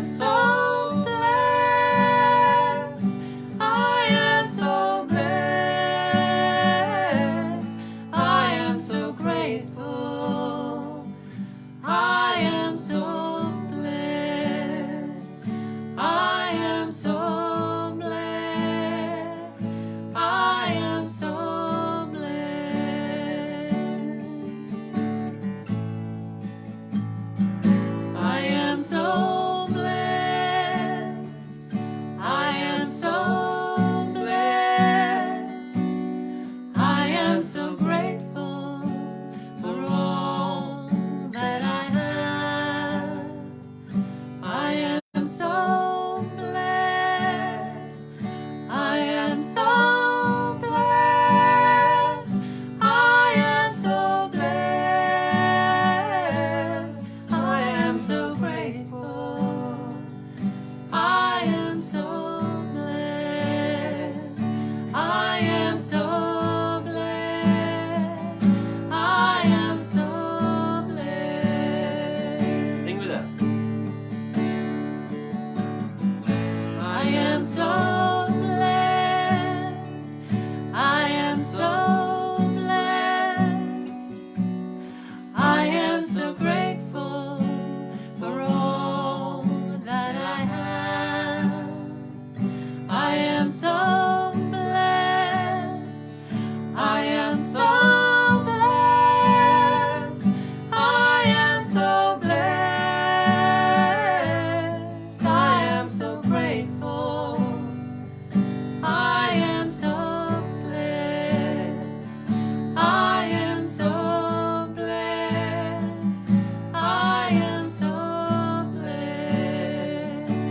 am so blessed. I am so blessed. I am so grateful. I am so blessed. I am so blessed. I am so blessed. I am so blessed. I am so blessed. I am so grateful for all that I have. I am so blessed. I am so blessed. I am so blessed. I am so grateful. I am so blessed. I am so blessed. I am so blessed. Sing with us. I am so blessed. I am so blessed. I am so grateful for all that I have. I am so blessed. I am so blessed. I am so blessed. I am so grateful. I am so blessed. I am so blessed. I am so blessed.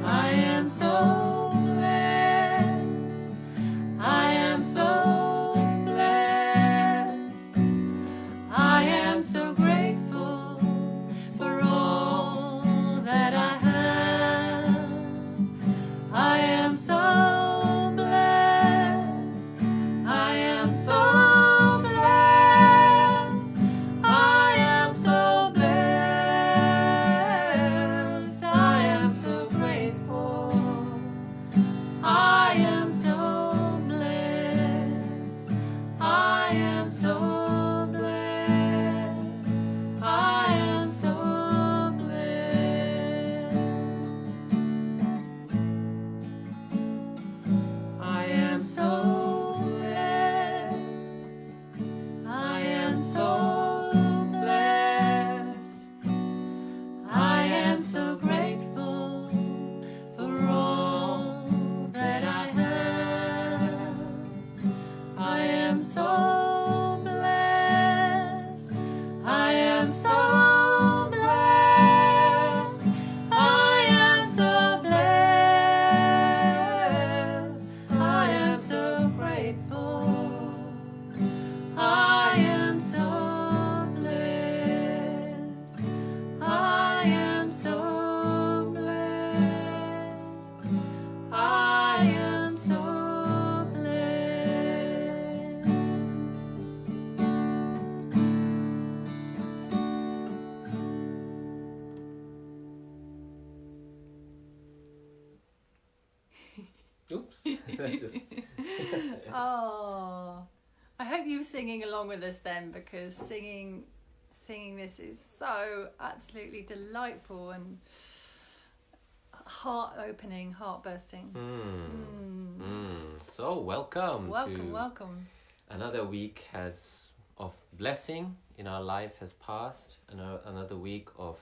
I am so blessed. I am so blessed. I am so grateful for all that I have. I am so blessed. I am so blessed. I am so blessed. I am so grateful. I am so blessed. I am so blessed. I am so blessed. I am so blessed. I am so blessed. I am so grateful for all that I have. I am so blessed. I am so blessed. I am so blessed. I am so grateful. I am so blessed. I am so blessed. I am so blessed. Oops. Just- Oh, I hope you're singing along with us then, because singing this is so absolutely delightful and heart-opening, heart-bursting. So welcome to Welcome. another week of blessing in our life has passed. Another week of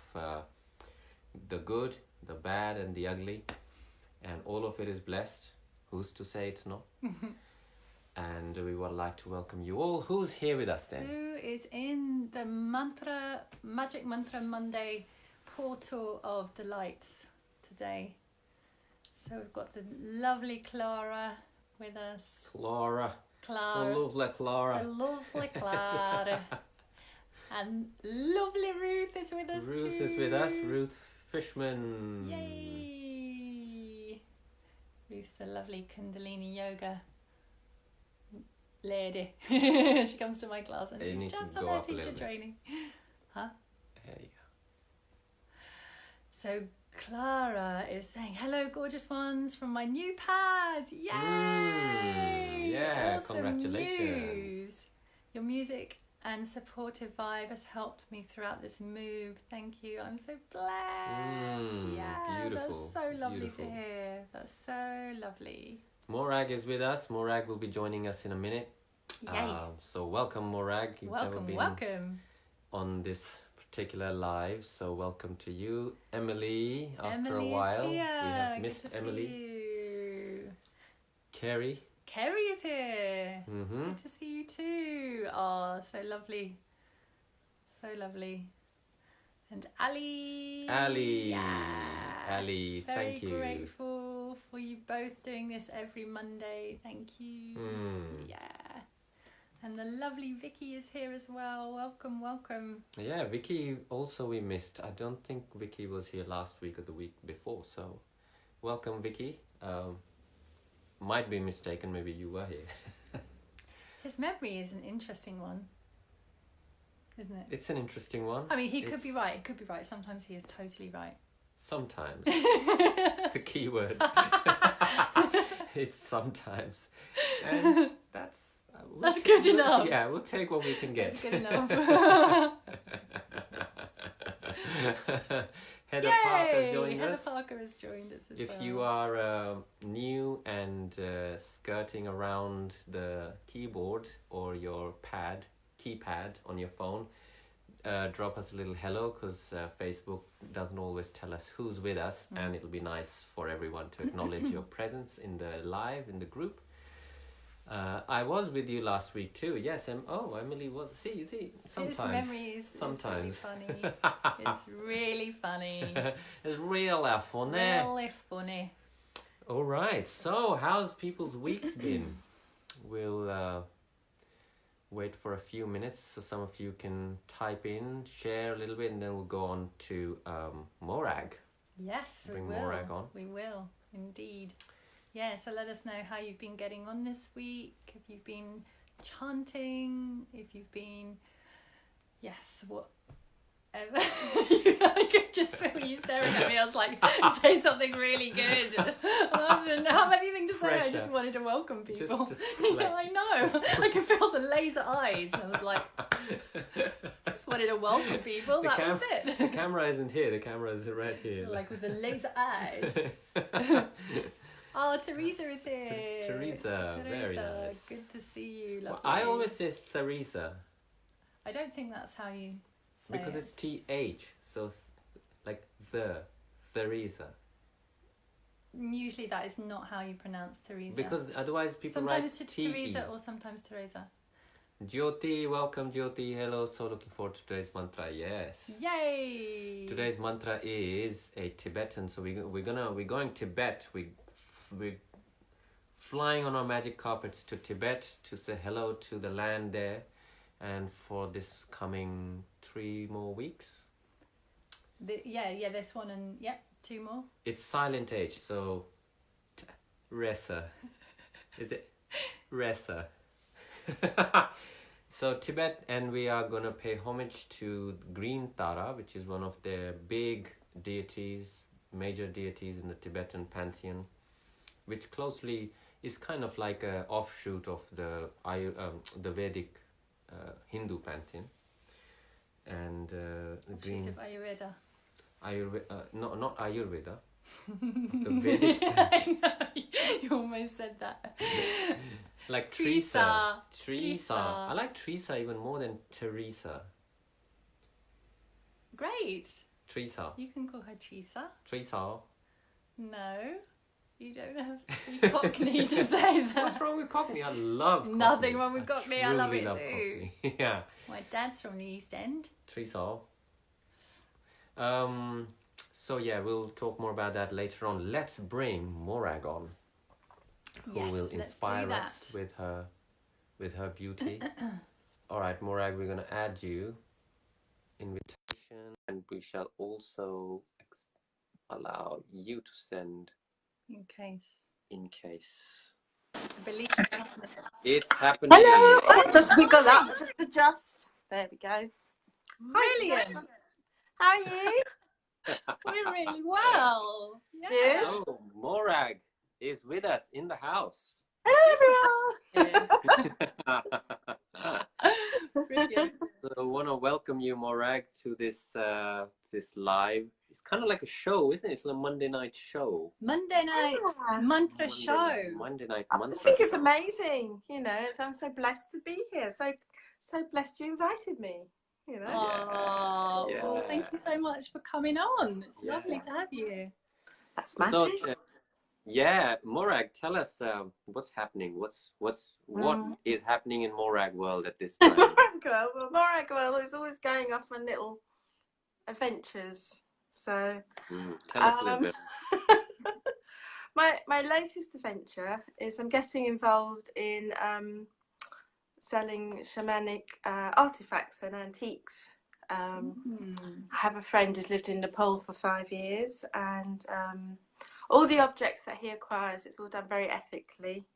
the good, the bad, and the ugly, and all of it is blessed. Who's to say it's not? And we would like to welcome you all. Who's here with us then? Who is in the Magic Mantra Monday portal of delights today? So we've got the lovely Clara with us. Clara. Clara. The lovely Clara. The lovely Clara. And lovely Ruth is with us Ruth too. is with us. Ruth Fishman. Yay! Ruth's a lovely Kundalini yoga lady. She comes to my class and You she's need to just go on her up a teacher little bit. training. Huh? There you go. So Clara is saying, hello, gorgeous ones, from my new pad. Yay! Yeah, Awesome congratulations. news. Your music and supportive vibe has helped me throughout this move. Thank you. I'm so blessed. Yeah, Beautiful. that's so lovely Beautiful. to hear. That's so lovely. Morag is with us. Morag will be joining us in a minute. Yay. So welcome, Morag. You've never Welcome, been welcome. on this particular live, so welcome to you. Emily, after Emily a while. is here. We have Good missed to Emily. see you. Carrie. Kerry is here. Mm-hmm. Good to see you too. Oh, so lovely. So lovely. And Ali. Ali. Yeah. Ali, thank you. Very grateful for you both doing this every Monday. Thank you. Yeah. And the lovely Vicky is here as well. Welcome, welcome. Yeah, Vicky also we missed. I don't think Vicky was here last week or the week before, so welcome, Vicky. Might be mistaken, maybe you were here. His memory is an interesting one, isn't it? It's an interesting one. I mean, he could be right. It could be right. Sometimes he is totally right. Sometimes. The key word. It's sometimes. And that's... That's good enough. Yeah, we'll take what we can get. That's good enough. Heather Parker's joined Heather us. Parker has joined us as well. If you are new and skirting around the keyboard or your keypad on your phone, drop us a little hello, because Facebook doesn't always tell us who's with us, and it'll be nice for everyone to acknowledge your presence in the live, in the group. I was with you last week too. Yes, Emily was. See, sometimes. His memory is Sometimes. really funny. It's really funny. It's really funny. Really funny. All right. So, how's people's weeks been? We'll wait for a few minutes so some of you can type in, share a little bit, and then we'll go on to Morag. Yes, Bring we will. Morag on. We will, indeed. Yeah, so let us know how you've been getting on this week. If you've been chanting, if you've been, whatever. I could just feel you staring at me. I was like, say something really good. And I didn't have anything to say. Pressure. I just wanted to welcome people. Just Yeah, I know. I could feel the laser eyes. And I was like, just wanted to welcome people. That was it. The camera isn't here. The camera is right here. Like with the laser eyes. Oh, Teresa is here. Teresa, very nice. Good to see you. Lovely. Well, I always say Theresa. I don't think that's how you say Because it. it's TH, so like Theresa. Usually that is not how you pronounce Teresa. Because otherwise people sometimes write to T-E. Teresa or sometimes Teresa. Jyoti, welcome Jyoti. Hello, so looking forward to today's mantra. Yes. Yay! Today's mantra is a Tibetan. So we're going Tibet. We're flying on our magic carpets to Tibet to say hello to the land there, and for this coming 3 more weeks. This one and 2 more. It's silent H, so Resa. Is it Resa? So Tibet, and we are gonna pay homage to Green Tara, which is one of their big deities, major deities in the Tibetan pantheon, which closely is kind of like an offshoot of the Vedic Hindu pantheon. And Offshoot of Ayurveda. No, not Ayurveda. The Vedic pantheon. You almost said that. Like Teresa. Teresa. I like Teresa even more than Teresa. Great. Teresa. You can call her Teresa. Teresa. No, you don't have to be Cockney to say that. What's wrong with Cockney? I love Cockney. Nothing wrong with Cockney. I love truly it too. Cockney. Yeah. My dad's from the East End. Teresa. So yeah, we'll talk more about that later on. Let's bring Morag on, who Yes, will let's do inspire that. us with her beauty. All right, Morag, we're gonna add you invitation, and we shall also allow you to send In case. in case. I believe it's happening. It's happening. Hello. Just wiggle up. Just adjust. There we go. Brilliant. How are you? We're really well. Yeah. Good. Oh, Morag is with us in the house. Hello, Brilliant. So I want to welcome you, Morag, to this this live. It's kind of like a show, isn't it? It's a Monday night show. Monday night Yeah. mantra show. Monday night I mantra think it's show. amazing. You know, I'm so blessed to be here. So blessed you invited me. You know. Oh, Yeah. well, thank you so much for coming on. It's Yeah. lovely to have you. That's my So, thing. yeah, Morag, tell us what's happening. What is happening in Morag world at this time? Morag is always going off on little adventures. So Tell us a little bit. my latest adventure is I'm getting involved in selling shamanic artifacts and antiques. I have a friend who's lived in Nepal for 5 years, and all the objects that he acquires, it's all done very ethically.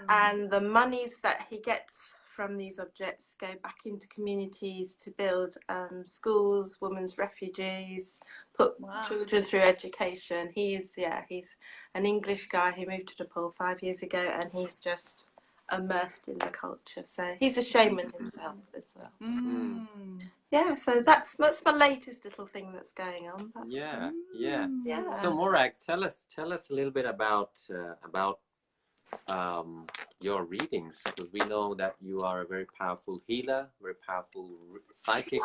And the monies that he gets from these objects go back into communities to build schools, women's refugees, put children through education. He's an English guy who moved to Nepal 5 years ago, and he's just immersed in the culture. So he's a shaman himself as well. So, yeah, so that's my latest little thing that's going on. But, Yeah. yeah. So Morag, tell us a little bit about your readings, because we know that you are a very powerful healer, very powerful psychic.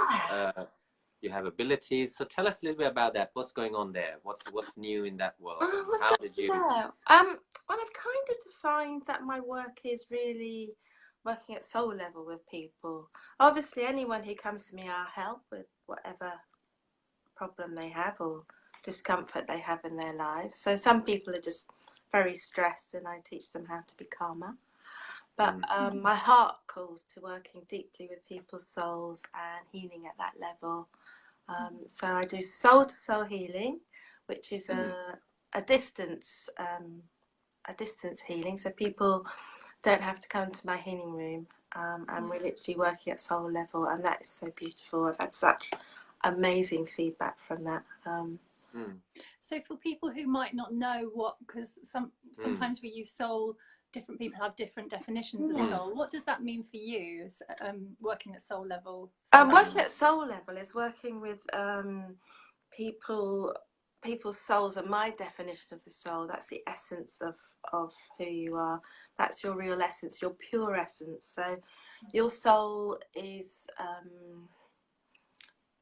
You have abilities. So tell us a little bit about that. What's going on there? What's new in that world? How did you? Well, I've kind of defined that my work is really working at soul level with people. Obviously, anyone who comes to me, I'll help with whatever problem they have or discomfort they have in their lives. So some people are just very stressed, and I teach them how to be calmer. But my heart calls to working deeply with people's souls and healing at that level. So I do soul to soul healing, which is a distance healing. So people don't have to come to my healing room, and we're literally working at soul level, and that is so beautiful. I've had such amazing feedback from that. So for people who might not know what, because sometimes we use soul, different people have different definitions of soul. What does that mean for you, working at soul level? Working at soul level is working with people's souls, and my definition of the soul, that's the essence of who you are. That's your real essence, your pure essence. So your soul is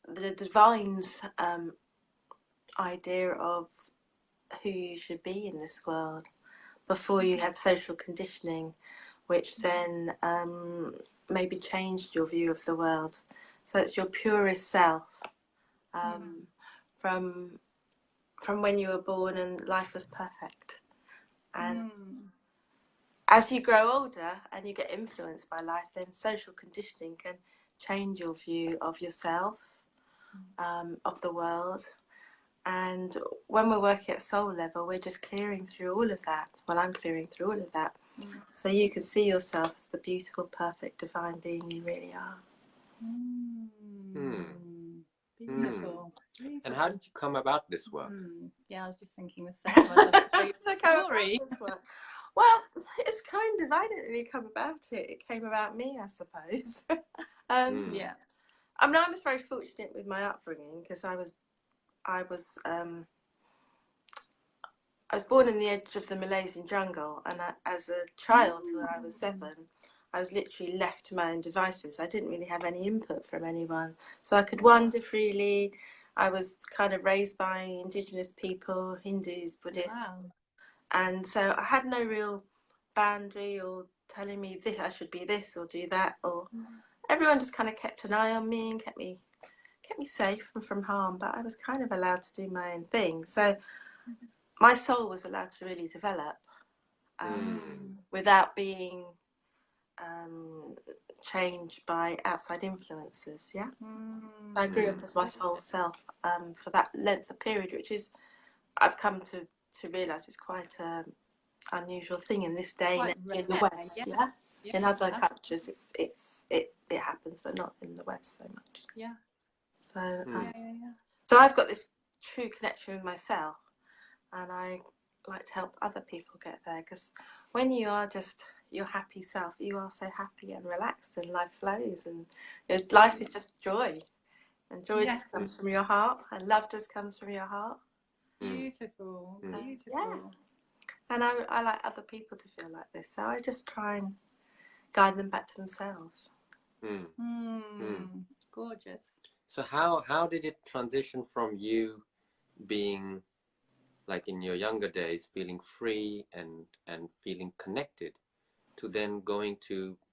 the divine's idea of who you should be in this world before you had social conditioning, which then maybe changed your view of the world. So it's your purest self from when you were born and life was perfect. And as you grow older and you get influenced by life, then social conditioning can change your view of yourself, of the world. And when we're working at soul level, we're just clearing through all of that. Well, I'm clearing through all of that. So you can see yourself as the beautiful, perfect, divine being you really are. Beautiful. And how did you come about this work? Yeah, I was just thinking the same. Story. Well, it's kind of, I didn't really come about it. It came about me, I suppose. Yeah. I mean, I was very fortunate with my upbringing, because I was born in the edge of the Malaysian jungle, and as a child till I was 7, I was literally left to my own devices. I didn't really have any input from anyone, so I could wander freely. I was kind of raised by indigenous people, Hindus, Buddhists, and so I had no real boundary or telling me this, I should be this or do that, or everyone just kind of kept an eye on me and kept me safe and from harm, but I was kind of allowed to do my own thing. So my soul was allowed to really develop without being changed by outside influences. Yeah, I grew up as my soul self for that length of period, which is, I've come to realise, it's quite an unusual thing in this day in the West. Yeah. In other cultures, it happens, but not in the West so much. Yeah. So, yeah. so I've got this true connection with myself, and I like to help other people get there, because when you are just your happy self, you are so happy and relaxed, and life flows, and your life is just joy, and joy just comes from your heart, and love just comes from your heart. Beautiful, beautiful. Yeah. And I like other people to feel like this, so I just try and guide them back to themselves. Gorgeous. So how did it transition from you being, like in your younger days, feeling free and feeling connected, to then going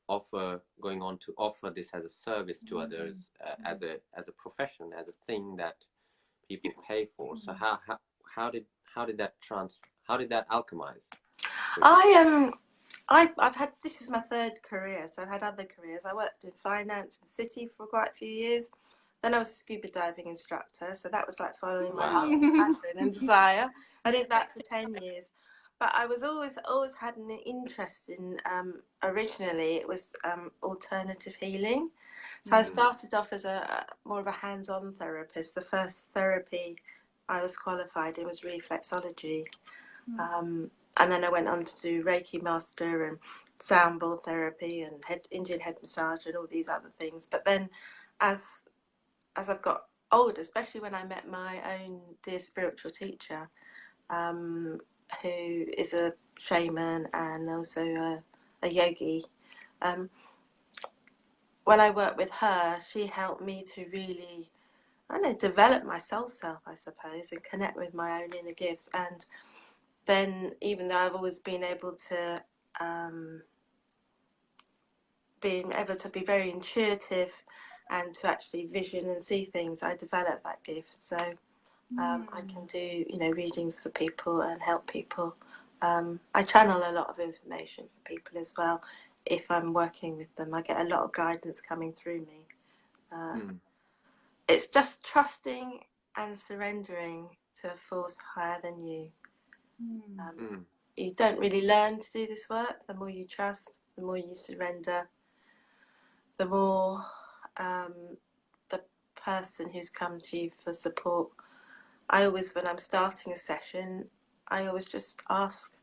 on to offer this as a service to others, as a profession, as a thing that people pay for? So how did that alchemize? I've had, this is my third career, so I've had other careers. I worked in finance and city for quite a few years. Then I was a scuba diving instructor, so that was like following my heart's passion and desire. I did that for 10 years. But I was always had an interest in, originally it was alternative healing. So I started off as more of a hands-on therapist. The first therapy I was qualified in was reflexology. And then I went on to do Reiki Master and sound bowl therapy and Indian head massage and all these other things. But then as I've got older, especially when I met my own dear spiritual teacher, who is a shaman and also a yogi, when I worked with her, she helped me to really, I don't know, develop my soul self, I suppose, and connect with my own inner gifts. And then, even though I've always been able to be very intuitive and to actually vision and see things, I developed that gift. So I can do, readings for people and help people. I channel a lot of information for people as well. If I'm working with them, I get a lot of guidance coming through me. It's just trusting and surrendering to a force higher than you. You don't really learn to do this work. The more you trust, the more you surrender, the more the person who's come to you for support. I always, when I'm starting a session, I always just ask,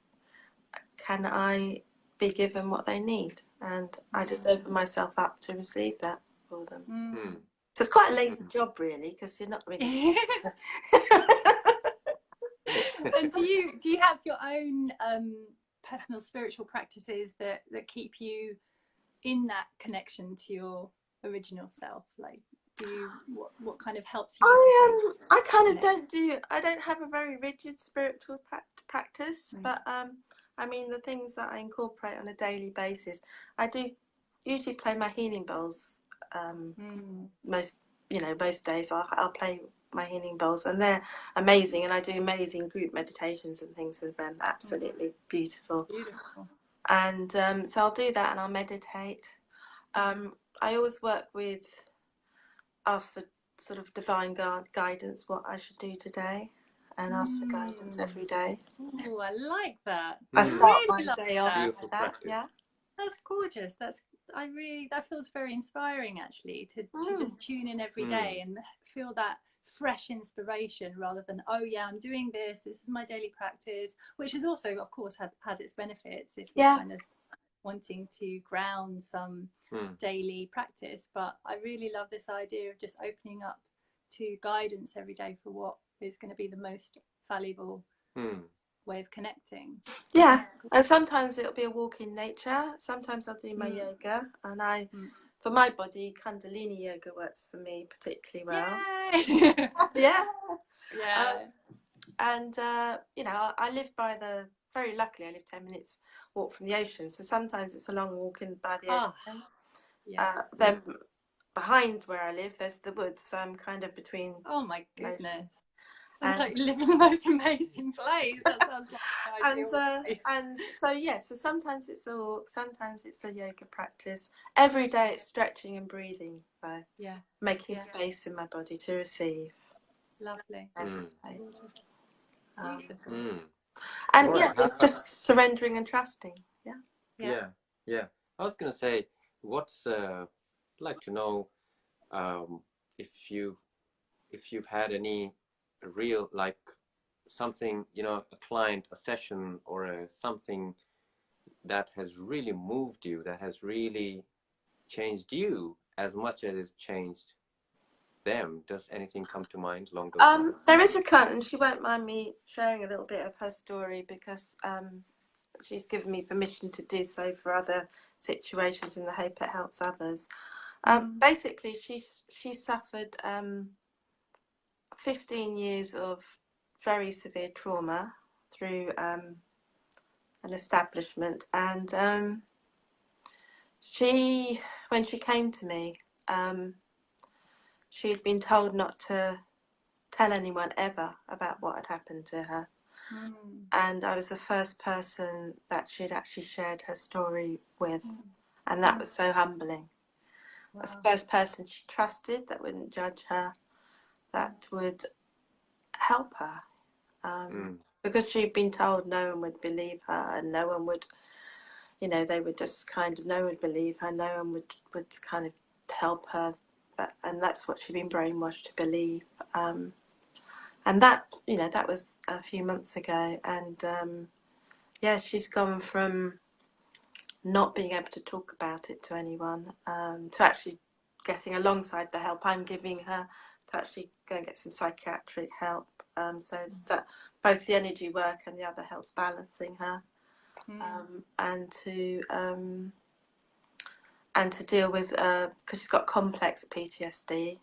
can I be given what they need? And I just open myself up to receive that for them. So it's quite a lazy job, really, because you're not really. And do you have your own personal spiritual practices that keep you in that connection to your original self? Like, what kind of helps you? I kind of I don't have a very rigid spiritual practice, but I mean, the things that I incorporate on a daily basis, I do usually play my healing bowls. Most days I'll play my healing bowls, and they're amazing, and I do amazing group meditations and things with them. Absolutely beautiful. And so I'll do that, and I'll meditate. I always ask the sort of divine guidance what I should do today, and ask for guidance every day. Oh, I like that. I start my day off Beautiful like that. practice. Yeah, that's gorgeous. That feels very inspiring, actually, to just tune in every day and feel that fresh inspiration, rather than, oh yeah, I'm doing this is my daily practice, which is also, of course, has its benefits if you're kind of wanting to ground some daily practice. But I really love this idea of just opening up to guidance every day for what is going to be the most valuable way of connecting. Yeah, and sometimes it'll be a walk in nature. Sometimes I'll do my yoga, and for my body, Kundalini yoga works for me particularly well. And I live by very luckily I live 10 minutes walk from the ocean, so sometimes it's a long walk in by the ocean. Then behind where I live there's the woods, so I'm kind of between. Oh my goodness. It's like you live in the most amazing place. That sounds like and so sometimes it's a walk, sometimes it's a yoga practice. Every day it's stretching and breathing, though. Making space in my body to receive. Lovely. Every day. Beautiful. And it's just surrendering and trusting. Yeah. I was gonna say, I'd like to know if you if you've had any real, like, something, you know, a client, a session, or something that has really moved you, that has really changed you as much as it's changed them. Does anything come to mind along those lines? There is a client, and she won't mind me sharing a little bit of her story because she's given me permission to do so for other situations in the hope it helps others. Basically, she suffered 15 years of very severe trauma through an establishment, and when she came to me, she had been told not to tell anyone ever about what had happened to her. And I was the first person that she'd actually shared her story with, and that was so humbling. I was the first person she trusted that wouldn't judge her, that would help her, because she'd been told no one would believe her, and no one would, you know, they would just kind of, no one would believe her, no one would kind of help her, and that's what she'd been brainwashed to believe. And that, you know, that was a few months ago, and yeah, she's gone from not being able to talk about it to anyone, to actually getting, alongside the help I'm giving her, to actually go and get some psychiatric help, so that both the energy work and the other help's balancing her, and to deal with, because she's got complex PTSD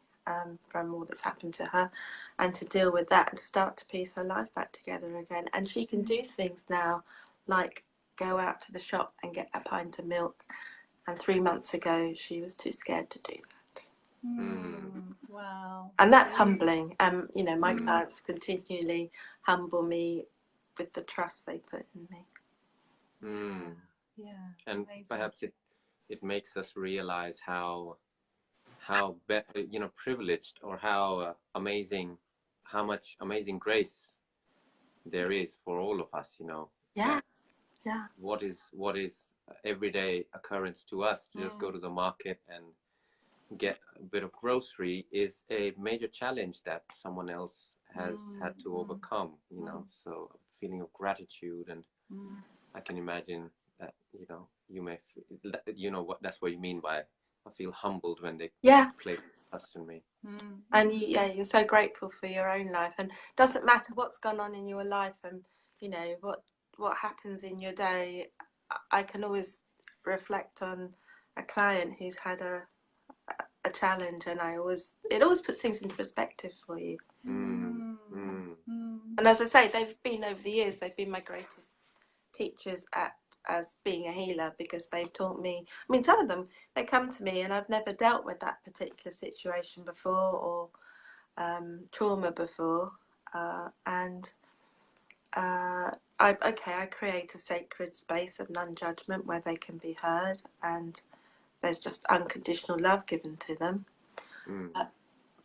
from all that's happened to her, and to deal with that and to start to piece her life back together again. And she can do things now like go out to the shop and get a pint of milk, and 3 months ago she was too scared to do that. Wow. And that's humbling. You know, my clients continually humble me with the trust they put in me. Yeah. And amazing. perhaps it makes us realize how you know, privileged, or how amazing, how much amazing grace there is for all of us, you know. Yeah. What is everyday occurrence to us, to just go to the market and get a bit of grocery, is a major challenge that someone else has had to overcome, you know. So a feeling of gratitude, and I can imagine that, you know, you may feel, you know, what that's what you mean by I feel humbled when they place trust in me. And you're so grateful for your own life, and it doesn't matter what's gone on in your life, and you know what happens in your day. I can always reflect on a client who's had a challenge, and it always puts things into perspective for you. And as I say, they've been, over the years, they've been my greatest teachers as being a healer, because they've taught me. I mean, some of them, they come to me and I've never dealt with that particular situation before, or trauma before, and I create a sacred space of non-judgment where they can be heard, and there's just unconditional love given to them.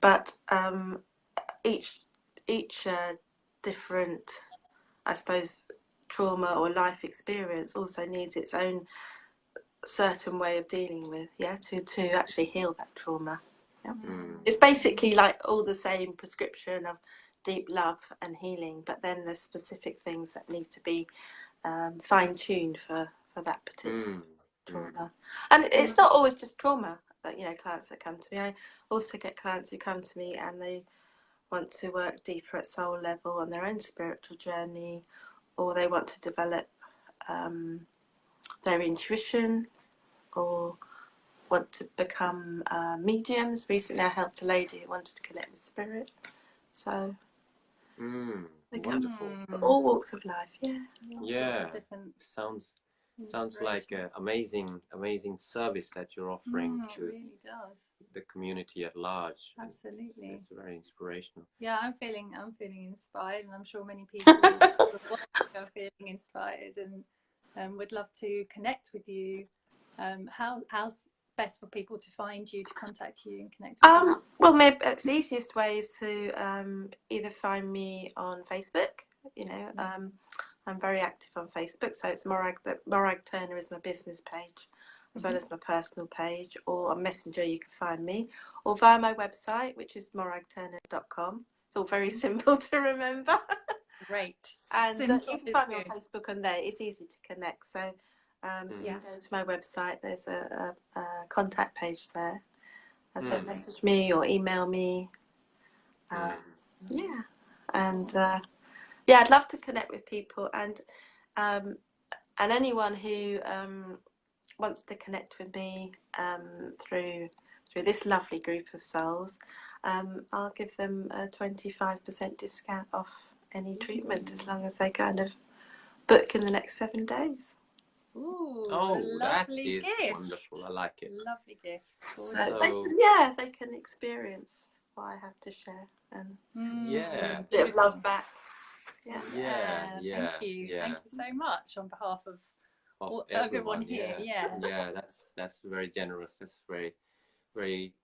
But each different, I suppose, trauma or life experience also needs its own certain way of dealing with, to actually heal that trauma. It's basically like all the same prescription of deep love and healing, but then there's specific things that need to be fine-tuned for that particular trauma. And it's not always just trauma that, you know, clients that come to me. I also get clients who come to me and they want to work deeper at soul level on their own spiritual journey, or they want to develop their intuition, or want to become mediums. Recently I helped a lady who wanted to connect with spirit. So they come from all walks of life. Sounds like an amazing service that you're offering to really does. the community at large. Absolutely. It's very inspirational. Yeah, I'm feeling inspired, and I'm sure many people are feeling inspired, and would love to connect with you. How's best for people to find you, to contact you and connect with you? Well, maybe the easiest way is to either find me on Facebook. You know, I'm very active on Facebook, so it's Morag Turner is my business page. as well as my personal page, or on Messenger you can find me, or via my website, which is moragturner.com. It's all very simple to remember. Great. And you Simple can is find me on good. Facebook and there. It's easy to connect. So you can go to my website. There's a contact page there. So message me or email me. Yeah. And yeah, I'd love to connect with people, and anyone who wants to connect with me through this lovely group of souls, I'll give them a 25% discount off any treatment, as long as they kind of book in the next 7 days. Ooh, Oh, that lovely is gift. wonderful. I like it. Lovely gift. So they can experience what I have to share, and Yeah. a bit of love back. Yeah. Thank you. Yeah. Thank you so much on behalf of Everyone here. Yeah, that's very generous. That's very, very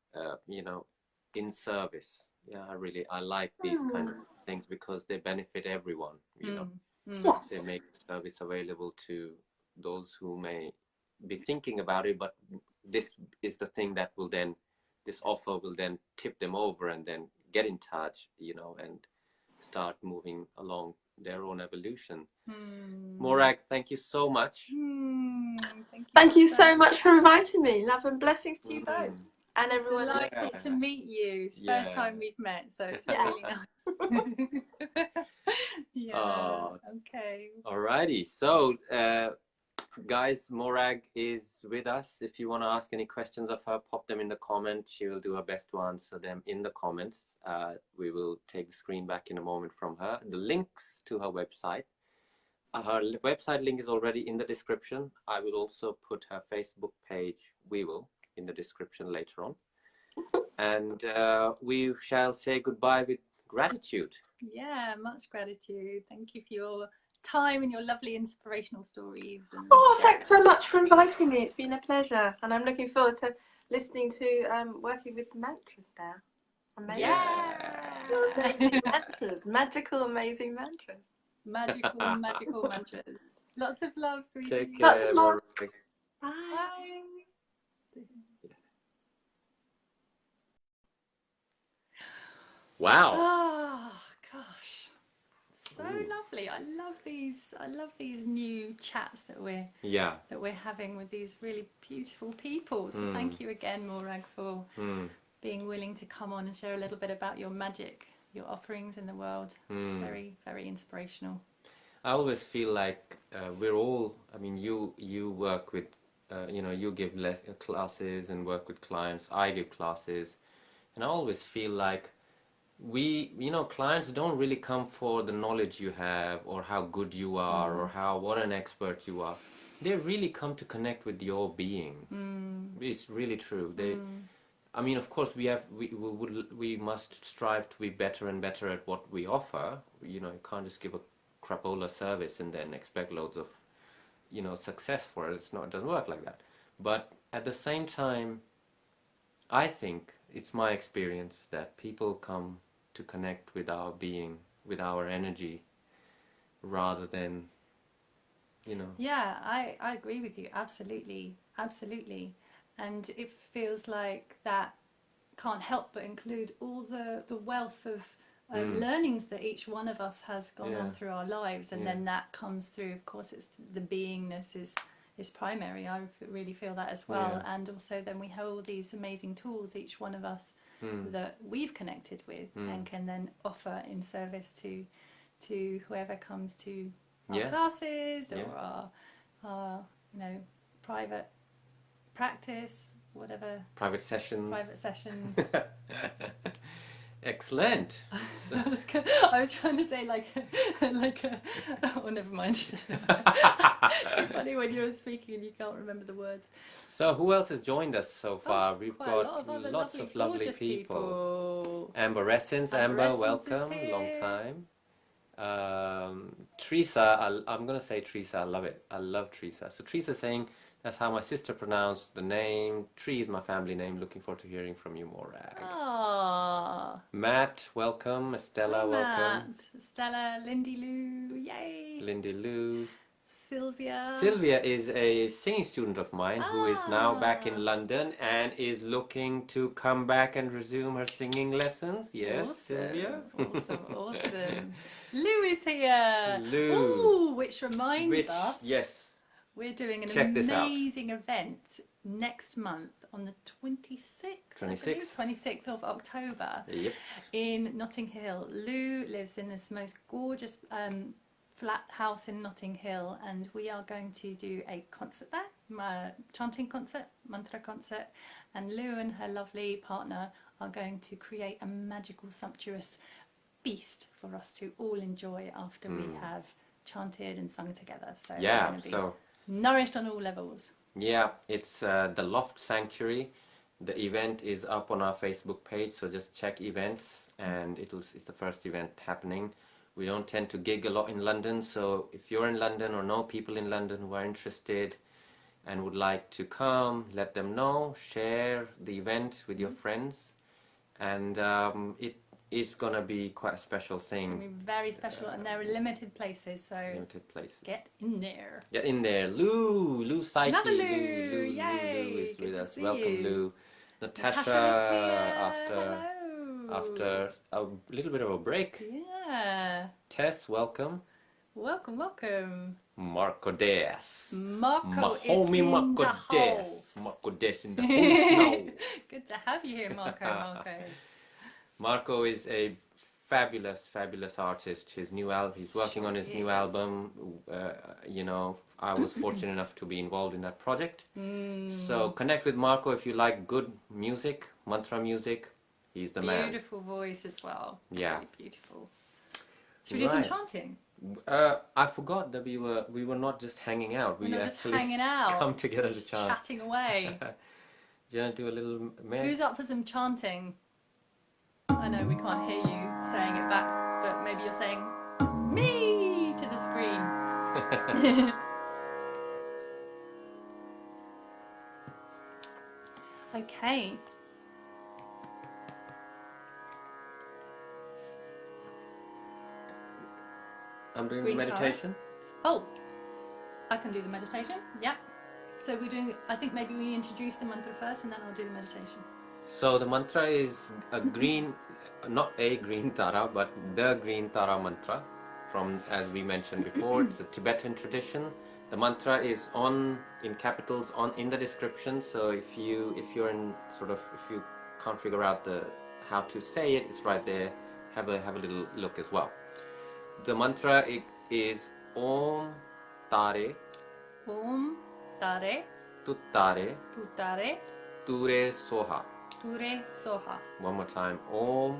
you know, in service. Yeah, I like these kind of things because they benefit everyone, you know. Yes. They make the service available to those who may be thinking about it, but this is the thing that will then, this offer will then tip them over and then get in touch, you know, and start moving along their own evolution. Morag, thank you so much. Thank you so much for inviting me. Love and blessings to you both. And everyone. Delightful to meet you. It's the first time we've met, so it's really nice. Okay. Alrighty. So, guys, Morag is with us. If you want to ask any questions of her, pop them in the comments. She will do her best to answer them in the comments. We will take the screen back in a moment from her. The links to her website. Her website link is already in the description. I will also put her Facebook page, in the description later on. And we shall say goodbye with gratitude. Yeah, much gratitude. Thank you for your time and your lovely inspirational stories. And, thanks so much for inviting me. It's been a pleasure, and I'm looking forward to listening to working with mantras now. Amazing. Amazing mantras. Magical, amazing mantras. Magical mantras. Lots of love, sweetie. Take care. Lots of love. Bye. Bye. Wow. Oh gosh, so lovely. I love these new chats that we're having with these really beautiful people. So thank you again, Morag, for being willing to come on and share a little bit about your magic, your offerings in the world. It's very, very inspirational. I always feel like we're all, I mean, you work with, you know, you give classes and work with clients. I give classes, and I always feel like you know, clients don't really come for the knowledge you have or how good you are or what an expert you are. They really come to connect with your being. It's really true. I mean, of course, we must strive to be better and better at what we offer. You know, you can't just give a crapola service and then expect loads of, you know, success for it. It doesn't work like that. But at the same time, I think it's my experience that people come to connect with our being, with our energy, rather than, you know. Yeah, I agree with you. Absolutely. And it feels like that can't help but include all the wealth of learnings that each one of us has gone on through our lives, and then that comes through. Of course, it's the beingness is primary. I really feel that as well. And also then we have all these amazing tools, each one of us, that we've connected with and can then offer in service to whoever comes to our classes or our you know, private practice, whatever. Private sessions. Excellent. I was trying to say like a oh, never mind. It's so funny when you're speaking and you can't remember the words. So who else has joined us so far? We've quite got lots of lovely people. Amber Essence. Amber, welcome. Long time. Teresa, I'm gonna say Teresa. I love it. I love Teresa. So Teresa saying, that's how my sister pronounced the name. Tree is my family name. Looking forward to hearing from you, Morag. Aww. Matt, welcome. Estella, welcome. Matt. Stella, Lindy Lou, yay. Lindy Lou. Sylvia. Sylvia is a singing student of mine who is now back in Ah. London and is looking to come back and resume her singing lessons. Yes, Awesome. Sylvia. Awesome, awesome. Lou is here. Lou. Ooh, which reminds us, yes. we're doing an Check this out. amazing event next month on the 26th, 26th. 26th of October Yep. in Notting Hill. Lou lives in this most gorgeous flat house in Notting Hill, and we are going to do a concert there, chanting concert, mantra concert, and Lou and her lovely partner are going to create a magical, sumptuous feast for us to all enjoy after we have chanted and sung together. So we're Yeah, going to be so nourished on all levels. yeah, it's the Loft Sanctuary. The event is up on our Facebook page, so just check events, and it's the first event happening. We don't tend to gig a lot in London, so if you're in London or know people in London who are interested and would like to come, let them know. Share the event with your friends, and it is gonna be quite a special thing. It's going to be very special, and there are limited places, so Limited places. get in there. Get in there. Lou Psyche. Another Lou. Lou Yay. is Good with to us. see Welcome, you. Lou. Natasha is here. After a little bit of a break. Yeah. Tess, welcome. Welcome, welcome. Marco Des. Marco is homie in Marco the Des. house. Marco Des in the house now. Good to have you here, Marco. Marco is a fabulous artist. His new album, he's working on his new album. You know, I was fortunate enough to be involved in that project. So connect with Marco if you like good music, mantra music. He's the man. Beautiful voice as well. Yeah. Very beautiful. Should we do some chanting? I forgot that we were not just hanging out. We're We not just actually hanging out. come together to just chant. Chatting away. Do you want to do a little mess? Who's up for some chanting? I know we can't hear you saying it back, but maybe you're saying me to the screen. Okay. I'm doing Green the meditation. Oh, I can do the meditation. Yeah. So we're doing, I think maybe we introduce the mantra first and then I'll do the meditation. So the mantra is a green, not a green tara, but the green tara mantra from, as we mentioned before, it's a Tibetan tradition. The mantra is in capitals in the description. So if you're in if you can't figure out how to say it, it's right there. Have a little look as well. The mantra is Om TAARE. Om TAARE. TUTTAARE. TUTTAARE. TOORE SOHA. TOORE SOHA. One more time. Om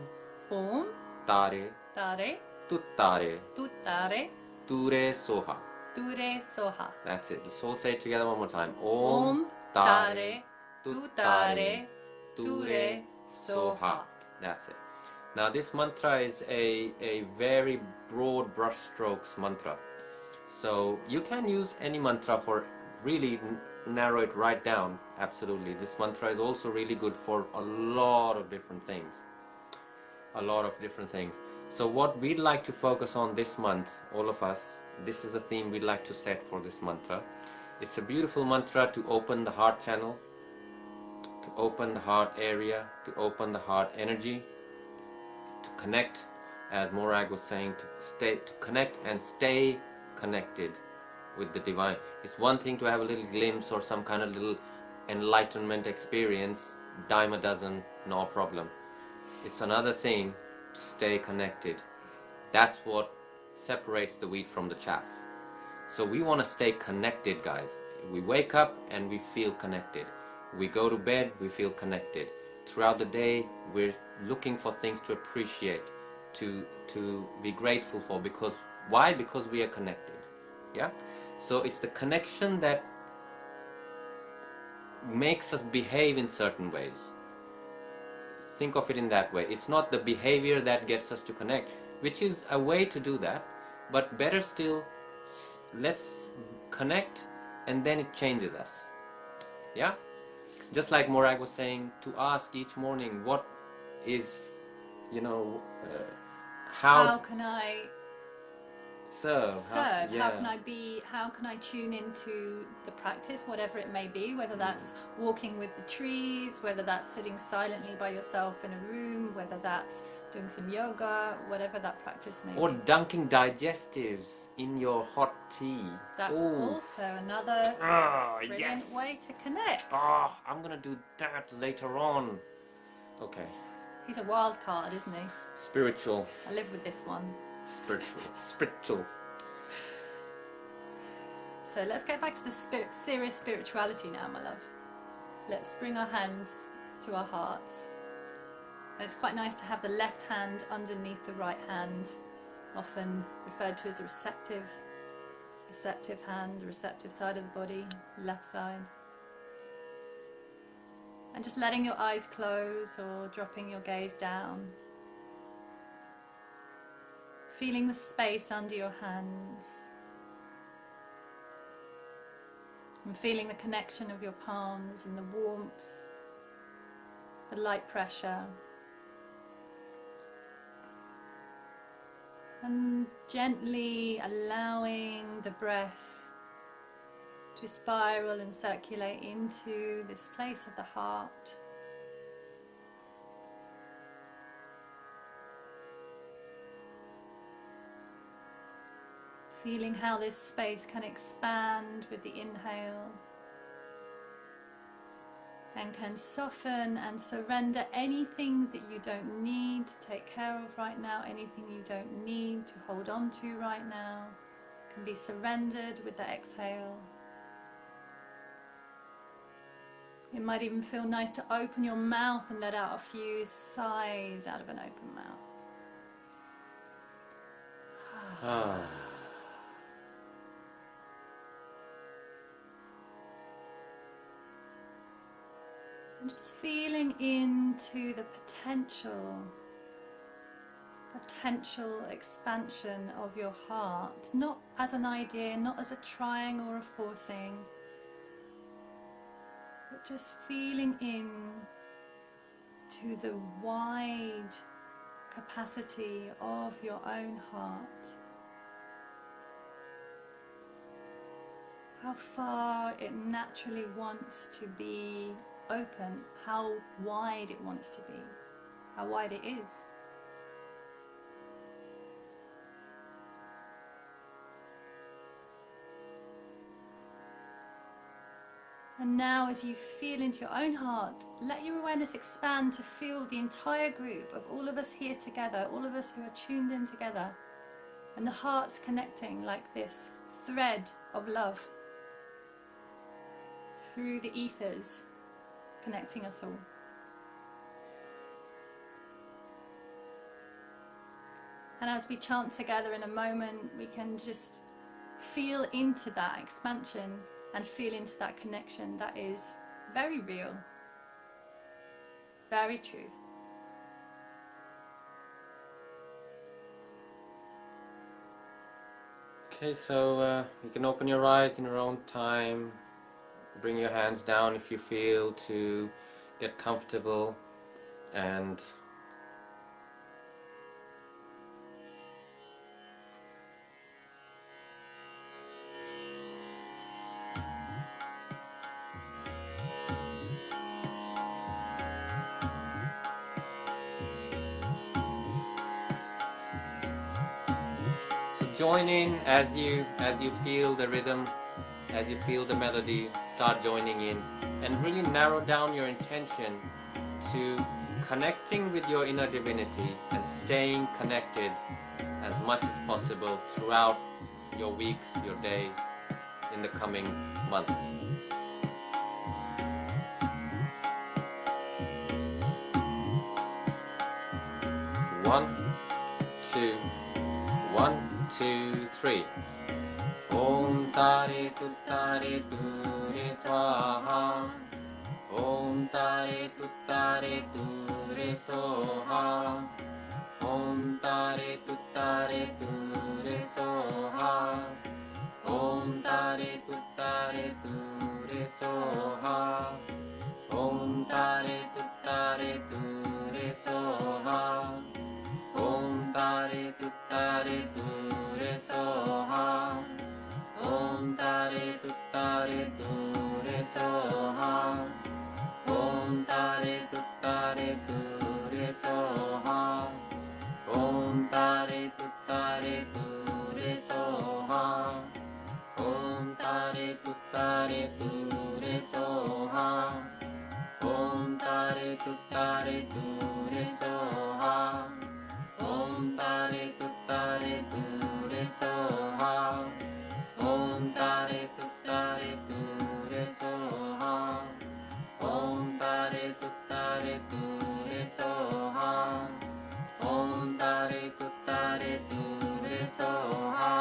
TAARE. TAARE. TUTTAARE. TUTTAARE. TOORE SOHA. TOORE SOHA. That's it. Let's all say it together one more time. Om TAARE. TUTTAARE. TOORE SOHA. That's it. Now this mantra is a very broad brushstrokes mantra. So you can use any mantra for really narrow it right down. Absolutely. This mantra is also really good for a lot of different things. So what we'd like to focus on this month, all of us, this is the theme we'd like to set for this mantra. It's a beautiful mantra to open the heart channel, to open the heart area, to open the heart energy, to connect, as Morag was saying, to connect and stay connected with the divine. It's one thing to have a little glimpse or some kind of little enlightenment experience, dime a dozen, no problem. It's another thing to stay connected. That's what separates the wheat from the chaff. So we want to stay connected, guys. We wake up and we feel connected. We go to bed, we feel connected. Throughout the day, we're looking for things to appreciate, to be grateful for. Because why? Because we are connected. Yeah. So it's the connection that makes us behave in certain ways. Think of it in that way. It's not the behavior that gets us to connect, which is a way to do that, but better still, let's connect and then it changes us. Yeah. Just like Morag was saying, to ask each morning, what is, how can I Serve. How can I be, how can I tune into the practice, whatever it may be, whether that's walking with the trees, whether that's sitting silently by yourself in a room, whether that's doing some yoga, whatever that practice may or be. dunking digestives in your hot tea. That's also another brilliant way to connect. I'm gonna do that later on. Okay. He's a wild card, isn't he? Spiritual. I live with this one. Spiritual. So let's get back to the serious spirituality now, my love. Let's bring our hands to our hearts. And it's quite nice to have the left hand underneath the right hand, often referred to as a receptive hand, the receptive side of the body, left side. And just letting your eyes close or dropping your gaze down. Feeling the space under your hands. And feeling the connection of your palms and the warmth, the light pressure. And gently allowing the breath to spiral and circulate into this place of the heart. Feeling how this space can expand with the inhale and can soften and surrender anything that you don't need to take care of right now, anything you don't need to hold on to right now, can be surrendered with the exhale. It might even feel nice to open your mouth and let out a few sighs out of an open mouth. And just feeling into the potential expansion of your heart, not as an idea, not as a trying or a forcing, but just feeling in to the wide capacity of your own heart. How far it naturally wants to be open, how wide it wants to be, how wide it is. And now as you feel into your own heart, let your awareness expand to feel the entire group of all of us here together, all of us who are tuned in together, and the hearts connecting like this thread of love through the ethers, connecting us all. And as we chant together in a moment, we can just feel into that expansion and feel into that connection that is very real, very true. Okay, so you can open your eyes in your own time. Bring your hands down if you feel to get comfortable, and so join in as you feel the rhythm, as you feel the melody. Start joining in and really narrow down your intention to connecting with your inner divinity and staying connected as much as possible throughout your weeks, your days, in the coming month. One, two, three. Om TAARE TUTTAARE TOORE SWAHA. Om TAARE TUTTAARE TOORE SOHA. Om TAARE TUTTAARE TOORE SOHA. Om TAARE TUTTAARE TOORE SOHA. Om TAARE TUTTAARE TOORE SOHA. Om TAARE TUTTAARE TOORE TOORE SOHA Om TAARE TUTTAARE TOORE SOHA Om TAARE TUTTAARE TOORE SOHA Om TAARE TUTTAARE TOORE SOHA Om TAARE TUTTAARE TOORE SOHA Om TAARE TUTTAARE TOORE SOHA Om TAARE TUTTAARE TOORE SOHA Om TAARE TUTTAARE TOORE SOHA Om TAARE TUTTAARE TOORE SOHA Om TAARE TUTTAARE TOORE SOHA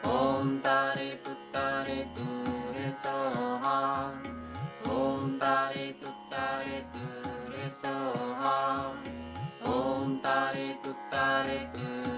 Om TAARE TUTTAARE TOORE SOHA Om TAARE TUTTAARE TOORE SOHA Om TAARE TUTTAARE TOORE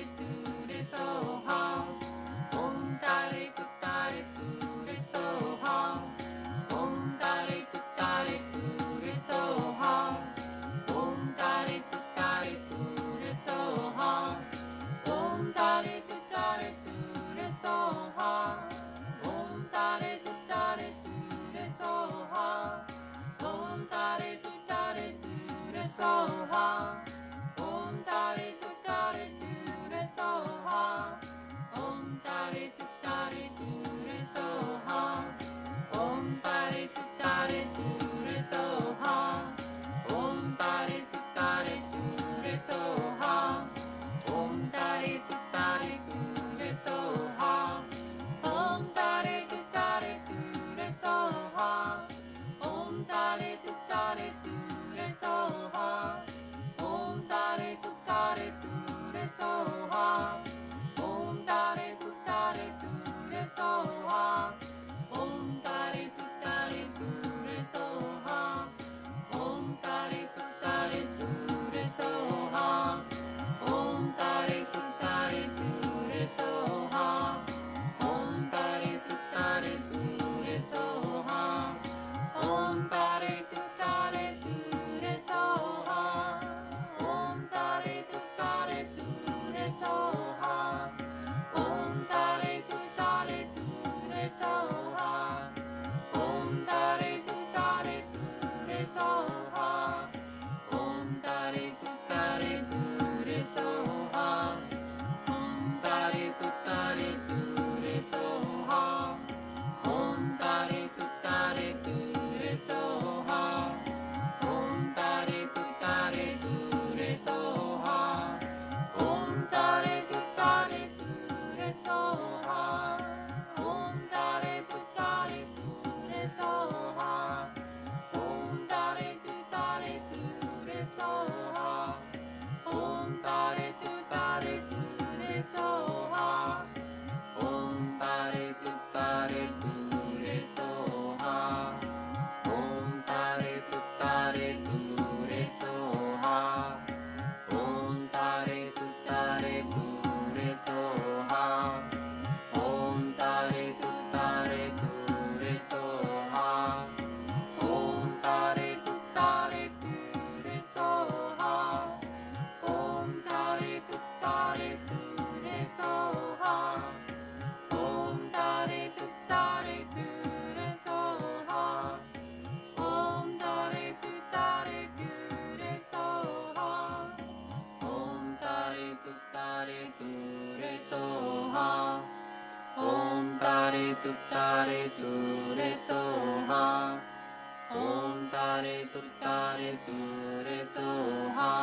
TAARE TUTTAARE TOORE SOHA. Om TAARE TUTTAARE TOORE SOHA.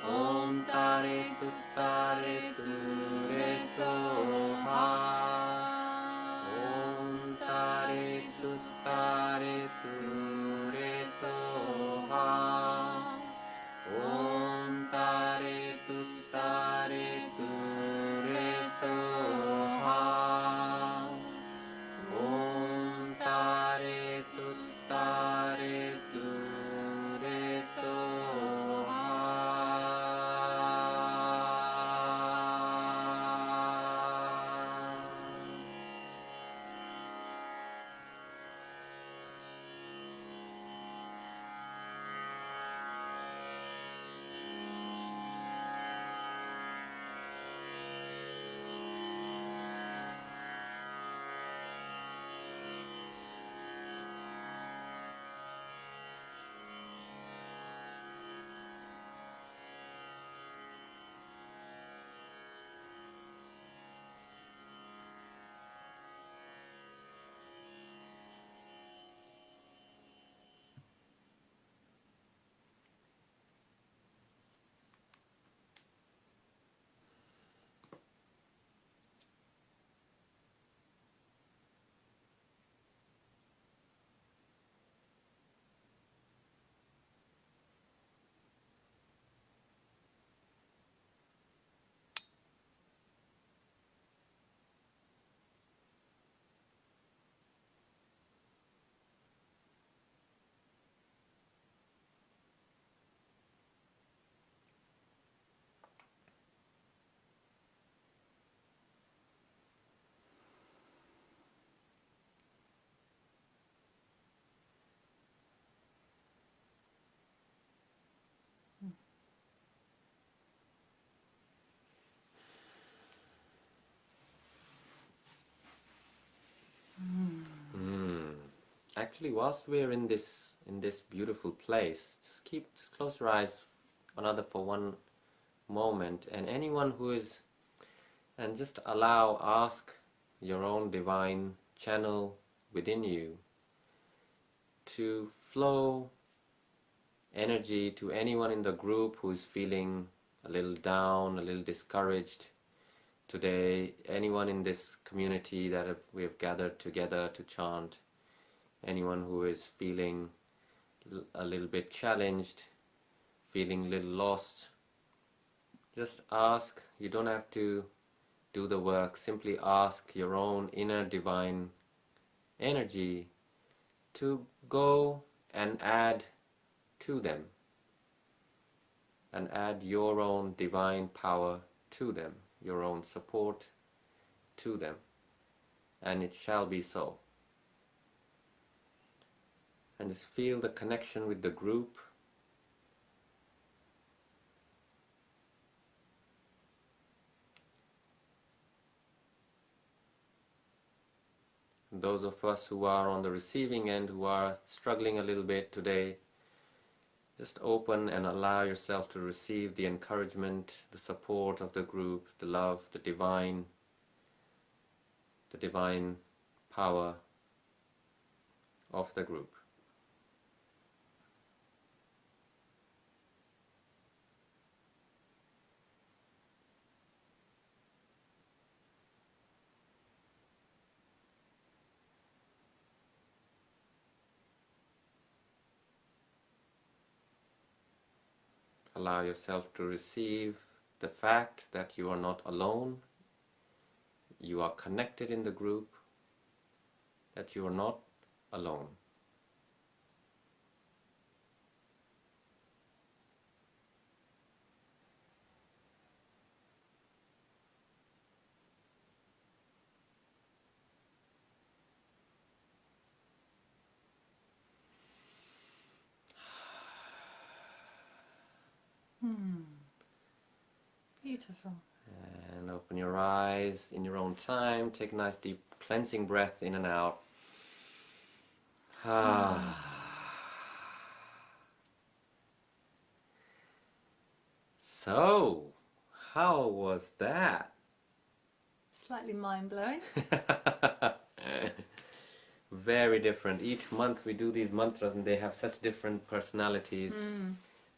Om TAARE TUTTAARE TOORE SOHA. Om TAARE TUTTAARE TOORE SOHA. Om TAARE TUTTAARE TOORE SOHA. Om TAARE TUTTAARE TOORE SOHA. Actually, whilst we're in this beautiful place, just close your eyes for one moment, and anyone who is, and just ask your own divine channel within you to flow energy to anyone in the group who is feeling a little down, a little discouraged today, anyone in this community that we have gathered together to chant, anyone who is feeling a little bit challenged, feeling a little lost. Just ask. You don't have to do the work. Simply ask your own inner divine energy to go and add to them, and add your own divine power to them, your own support to them, and it shall be so. And just feel the connection with the group. Those of us who are on the receiving end, who are struggling a little bit today, just open and allow yourself to receive the encouragement, the support of the group, the love, the divine power of the group. Allow yourself to receive the fact that you are not alone, you are connected in the group, that you are not alone. Beautiful. And open your eyes in your own time. Take a nice deep cleansing breath in and out. So, how was that? Slightly mind-blowing. very different. Each month we do these mantras and they have such different personalities.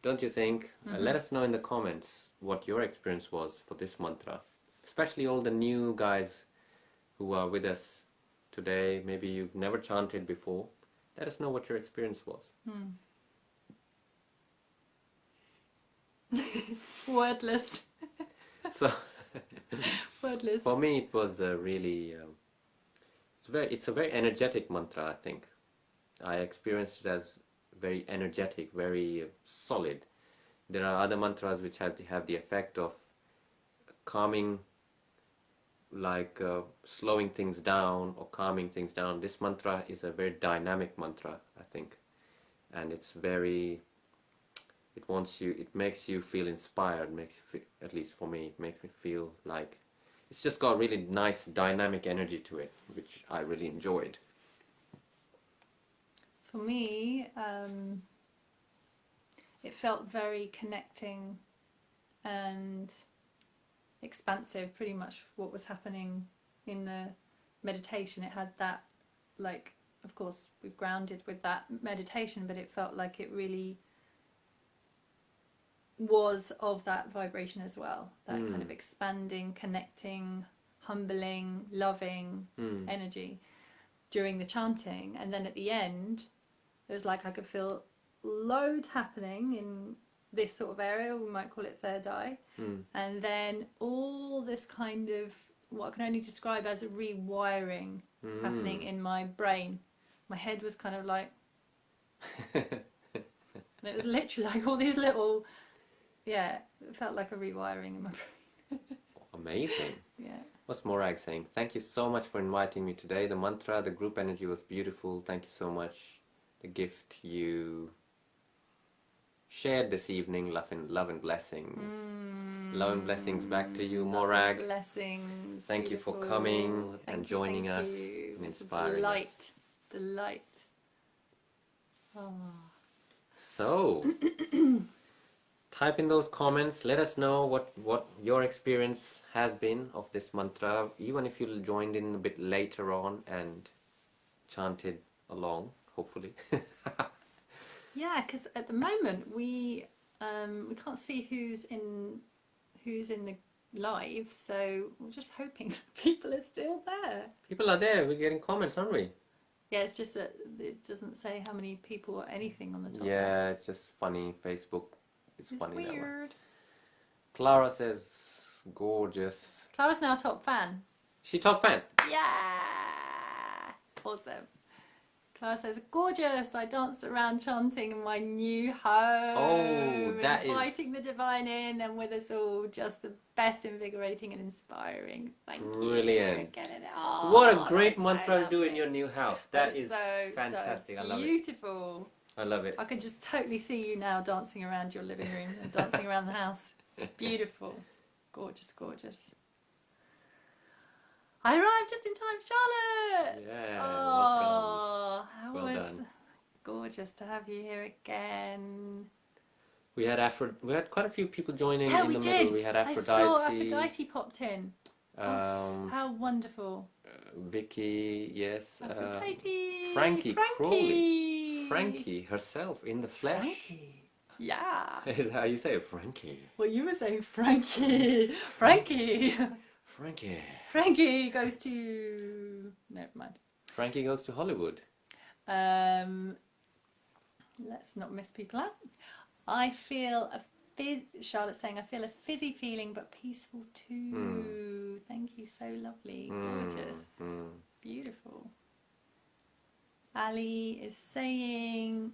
Don't you think? Let us know in the comments what your experience was for this mantra. Especially all the new guys who are with us today. Maybe you've never chanted before. Let us know what your experience was. Wordless. So, Wordless. for me it was really... it's a very energetic mantra, I think. I experienced it as very energetic, very solid. There are other mantras which have the effect of calming, like slowing things down or calming things down. This mantra is a very dynamic mantra, I think. And it's very... it makes you feel inspired, at least for me, it makes me feel like it's just got really nice dynamic energy to it, which I really enjoyed. For me, it felt very connecting and expansive, pretty much what was happening in the meditation. It had that, like, of course we've grounded with that meditation, but it felt like it really was of that vibration as well, that kind of expanding, connecting, humbling, loving energy during the chanting. And then at the end it was like I could feel loads happening in this sort of area, we might call it third eye, and then all this kind of what I can only describe as a rewiring happening in my brain. My head was kind of like and it was literally like all these little... Yeah, it felt like a rewiring in my brain. Amazing. Yeah. What's Morag saying? Thank you so much for inviting me today. The mantra, the group energy was beautiful. Thank you so much. The gift you shared this evening, love and blessings. Love and blessings back to you, Morag. Blessings. Thank you for coming and joining us and inspiring us. Delight. Oh. So, type in those comments. Let us know what your experience has been of this mantra, even if you joined in a bit later on and chanted along, hopefully. Yeah, because at the moment we can't see who's in the live, so we're just hoping people are still there. People are there. We're getting comments, aren't we? Yeah, it's just that it doesn't say how many people or anything on the top. Yeah, there. it's just funny. Facebook. It's funny weird. that one. Clara says, gorgeous. Clara's now top fan. She top fan? Yeah! Awesome. Clara says, gorgeous! I danced around chanting in my new home. Oh, that inviting the divine in and with us all. Just the best, invigorating and inspiring. Thank you. Brilliant. Oh, what a great mantra to do in your new house. That is so, fantastic. So I love it. beautiful. I love it. I can just totally see you now dancing around your living room and dancing around the house. Beautiful. Gorgeous, gorgeous. I arrived just in time, Charlotte! Yeah, oh, welcome. Well done. Gorgeous to have you here again. We had quite a few people joining Yeah, in the middle. We had Aphrodite. I saw Aphrodite popped in. How wonderful. Vicky, yes. Aphrodite. Frankie Crowley. Frankie herself in the flesh. Frankie. Yeah. Is how you say it, Frankie. Well, you were saying Frankie. Frankie. Frankie. Frankie goes to... Never mind. Frankie goes to Hollywood. Let's not miss people out. I feel Charlotte's saying, I feel a fizzy feeling but peaceful too. Thank you, so lovely. Gorgeous. Beautiful. Ali is saying,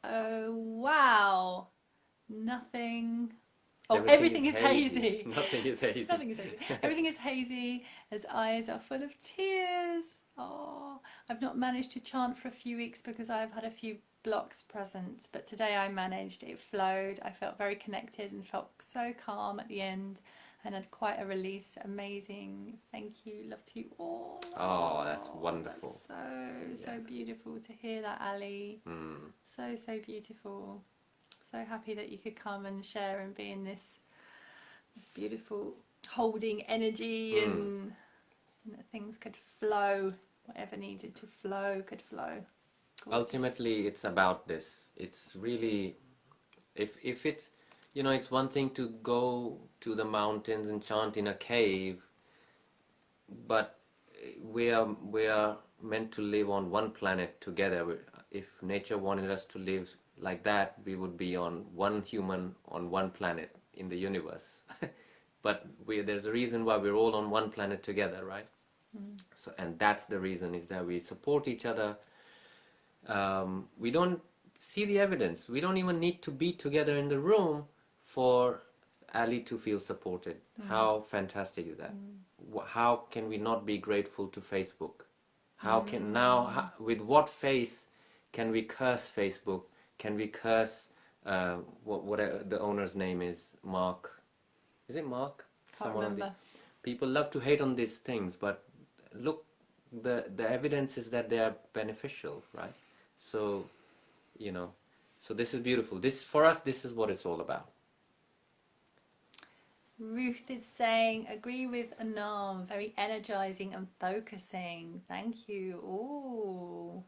oh wow, nothing. Oh, everything is hazy. Nothing is hazy. Nothing is hazy. Everything is hazy. His eyes are full of tears. Oh, I've not managed to chant for a few weeks because I've had a few blocks present, but today I managed. It flowed. I felt very connected and felt so calm at the end and had quite a release. Amazing. Thank you. Love to you all. Oh, that's wonderful. That's so beautiful to hear that, Ali. So beautiful. So happy that you could come and share and be in this beautiful holding energy and that things could flow whatever needed to flow could flow. Gorgeous. Ultimately, it's about this. It's really, if it's, you know, it's one thing to go to the mountains and chant in a cave, but we are meant to live on one planet together. If nature wanted us to live like that, we would be on one human on one planet in the universe. But there's a reason why we're all on one planet together, right? So, and that's the reason, is that we support each other. We don't see the evidence. We don't even need to be together in the room for Ali to feel supported. How fantastic is that? How can we not be grateful to Facebook? How can with what face can we curse Facebook? Can we curse whatever the owner's name is? Mark. Is it Mark? Can't remember. People love to hate on these things, but look, the evidence is that they are beneficial, right? So, you know, so this is beautiful. This, for us, this is what it's all about. Ruth is saying, agree with Anaam, very energizing and focusing. Thank you. Oh,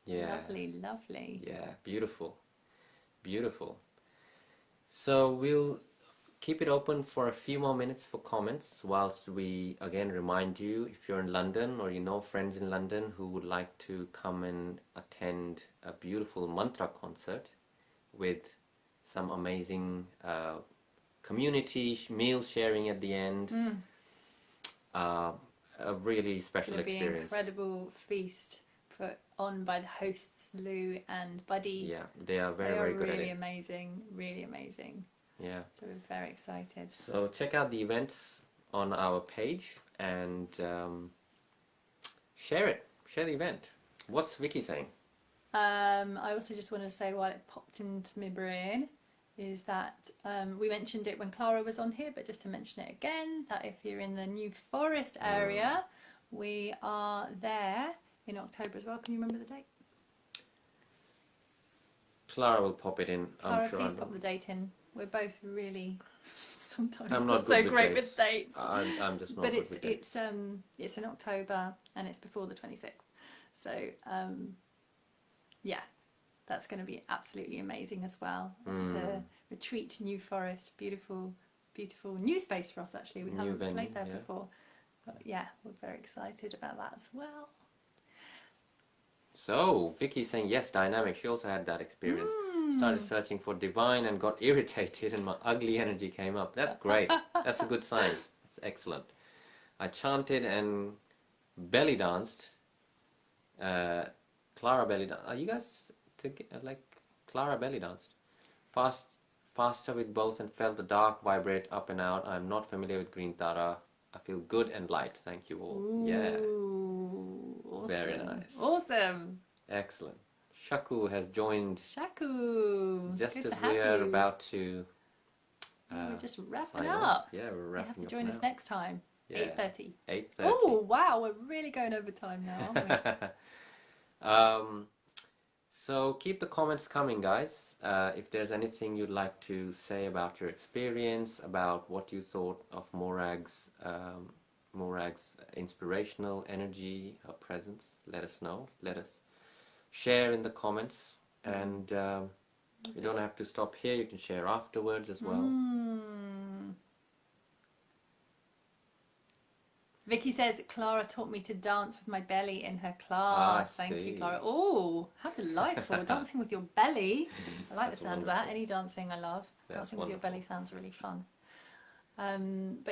Yeah. lovely, lovely. Yeah, beautiful. Beautiful. So we'll keep it open for a few more minutes for comments, whilst we again remind you, if you're in London or you know friends in London who would like to come and attend a beautiful mantra concert with some amazing community meal sharing at the end. A really special It's experience. Be an incredible feast put on by the hosts Lou and Buddy. Yeah, they are very good at it. Really amazing, really amazing. Yeah. So we're very excited. So check out the events on our page and share it. Share the event. What's Vicky saying? I also just want to say, while it popped into my brain, is that we mentioned it when Clara was on here, but just to mention it again, that if you're in the New Forest area, we are there in October as well. Can you remember the date? Clara will pop it in. Clara, I'm sure. please pop the date in. We're both really sometimes I'm not so great with dates. I'm just not but good it's with dates. it's in October and it's before the 26th. So yeah, that's going to be absolutely amazing as well. The retreat, New Forest, beautiful new space for us actually. We haven't played there before, but yeah, we're very excited about that as well. So Vicky's saying yes, dynamic. She also had that experience. Started searching for divine and got irritated, and my ugly energy came up. That's great. That's a good sign. That's excellent. I chanted and belly danced. Clara belly danced. Are you guys like Clara belly danced? Faster with both, and felt the dark vibrate up and out. I'm not familiar with green Tara. I feel good and light. Thank you all. Ooh, yeah. Awesome. Very nice. Awesome. Excellent. Shaku has joined. Shaku. Just good as to have we are you. about to. We're just wrapping sign up. off. Yeah, we're wrapping up. You have to join us next time. Yeah. 8:30. 8:30. Oh wow, we're really going over time now, aren't we? So keep the comments coming, guys. If there's anything you'd like to say about your experience, about what you thought of Morag's inspirational energy, her presence, let us know. Let us share in the comments, and you don't have to stop here. You can share afterwards as well. Vicky says, Clara taught me to dance with my belly in her class. Thank you, Clara. Oh, how delightful. Dancing with your belly. I like the sound of that. Any dancing I love. Dancing with your belly sounds really fun. And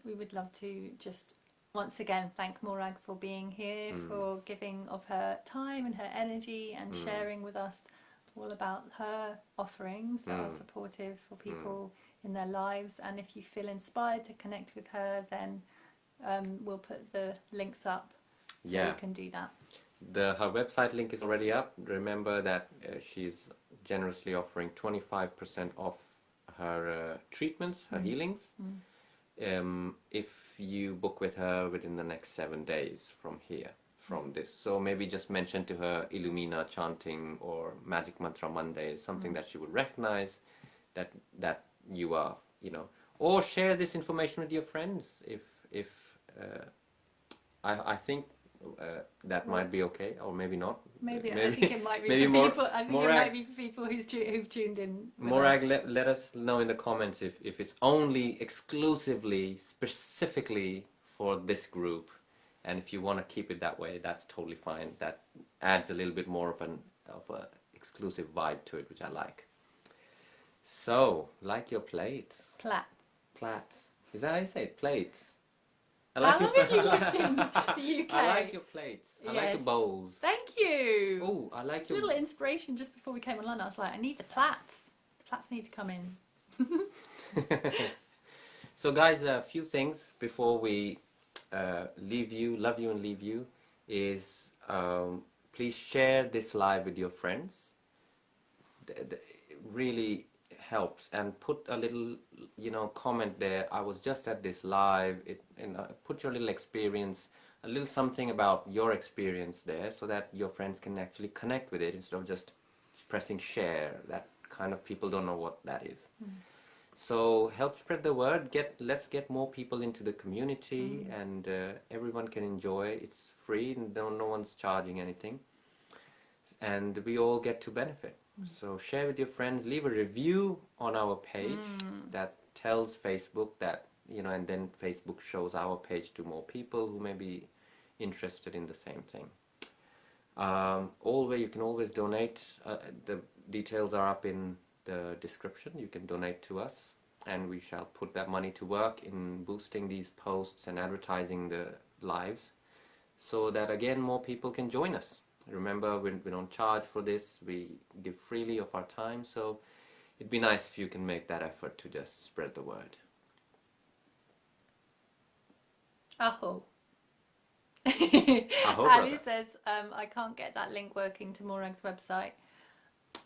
we would love to just once again thank Morag for being here, for giving of her time and her energy and sharing with us all about her offerings that are supportive for people in their lives. And if you feel inspired to connect with her, then we'll put the links up so you can do that. Her website link is already up. Remember that she's generously offering 25% off her treatments, her healings, if you book with her within the next 7 days from this. So maybe just mention to her Illumina chanting or Magic Mantra Monday, something that she would recognize, that you are, or share this information with your friends if I think that might be okay, or maybe not. Maybe I think it might be maybe for people. I think Morag, it might be for people who've tuned in. With Morag, us. let us know in the comments if it's only exclusively, specifically for this group, and if you want to keep it that way, that's totally fine. That adds a little bit more of a exclusive vibe to it, which I like. So, like your plates. Plats. Is that how you say it? Plates. I like How long have you lived in the UK? I like your plates. I like your bowls. Thank you. Oh, I like it's a little inspiration just before we came online. I was like, I need the plats. The plats need to come in. So guys, a few things before we leave you, love you and leave you, is please share this live with your friends. It really helps, and put a little, comment there. I was just at this live. Put your little experience, a little something about your experience there, so that your friends can actually connect with it instead of just pressing share. That kind of people don't know what that is. So help spread the word. Let's get more people into the community, and everyone can enjoy. It's free, and no one's charging anything, and we all get to benefit. So share with your friends, leave a review on our page that tells Facebook that, and then Facebook shows our page to more people who may be interested in the same thing. You can always donate. The details are up in the description. You can donate to us, and we shall put that money to work in boosting these posts and advertising the lives, so that again more people can join us. Remember, we don't charge for this. We give freely of our time, so it'd be nice if you can make that effort to just spread the word. Aho. Aho, Ali brother. says, I can't get that link working to Morag's website.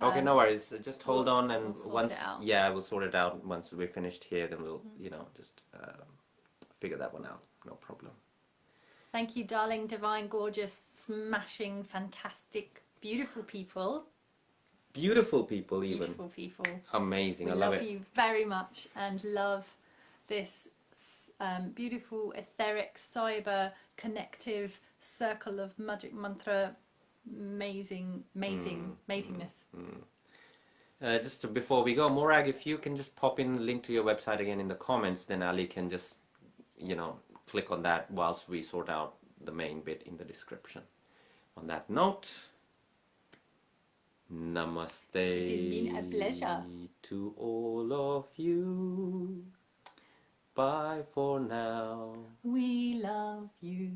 Okay, no worries. Just hold on, and we'll sort it out. we'll sort it out once we're finished here. Then we'll, just figure that one out. No problem. Thank you, darling, divine, gorgeous, smashing, fantastic, beautiful people. Beautiful people, even. Beautiful people. Amazing. I love love it. We love you very much, and love this beautiful, etheric, cyber, connective circle of magic mantra. Amazingness. Just before we go, Morag, if you can just pop in a link to your website again in the comments, then Ali can just, click on that whilst we sort out the main bit in the description. On that note, namaste. It has been a pleasure. To all of you. Bye for now. We love you.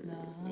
Love